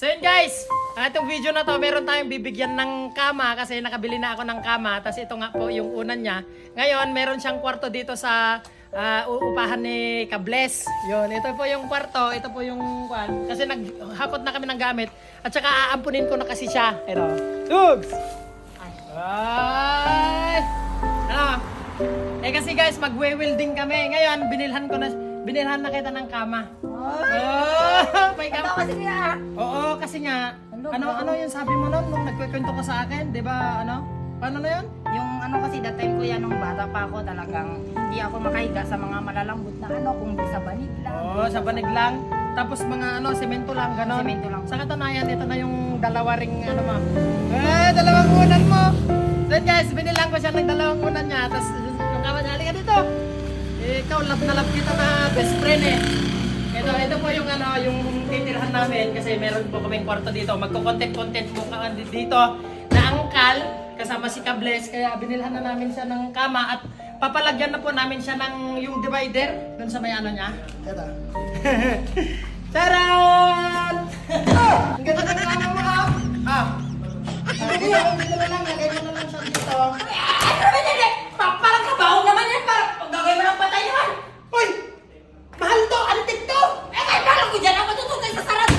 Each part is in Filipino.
So yun guys, itong video na to, meron tayong bibigyan ng kama kasi nakabili na ako ng kama. Tapos ito nga po yung unan niya. Ngayon, meron siyang kwarto dito sa uupahan ni Kables. Yun, ito po yung kwarto, ito po yung kwan. Kasi naghakot na kami ng gamit. At saka aampunin ko na kasi siya. Ito. Tugs! Ay! Ano? Kasi guys, magwe-welding kami. Ngayon, binilhan na kita ng kama. May kama. Kasi niya. Oo, kasi nga, ano yung sabi mo nun nung nagkikwento ka sa akin, 'di ba? Paano na 'yun? Yung kasi that time ko yan nung bata pa ako talagang hindi ako makahiga sa mga malalambot na kung sa banig lang. Oo, sa banig lang. Tapos mga semento lang, gano'n. Semento lang. Sa katunayan, ito na yung dalawa ring mo. Dalawang unan mo. Then guys, binilang ko siya ng dalawang unan niya. Tapos yung kama niya, halika dito. Ikaw, love na love kita na best friend eh. Ito po yung yung titirhan namin kasi meron po kaming kwarto dito. Magko-content po ka dito na angkal kasama si Kables. Kaya binilhan na namin siya ng kama at papalagyan na po namin siya ng yung divider dun sa may niya. Ito. Charan! Ang ganda ng kama mo ha? Dito na lang, lagay mo na lang siya dito. Ano naman yan? Parang kabaho naman yan. Parang gagawin mo ng patay naman. Uy! Mahal to! Antik to! Kahit parang ko dyan ako tutugay sa sarat.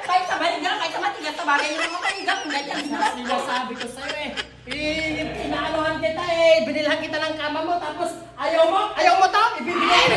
Kahit sa banig lang, kahit sa matigas sa bagay yung makahiga. Kung ganyan. Sinasabi ko sa'yo eh. Inaanuhan kita eh. Binilhan kita ng kama mo tapos ayaw mo to? Ibibigay mo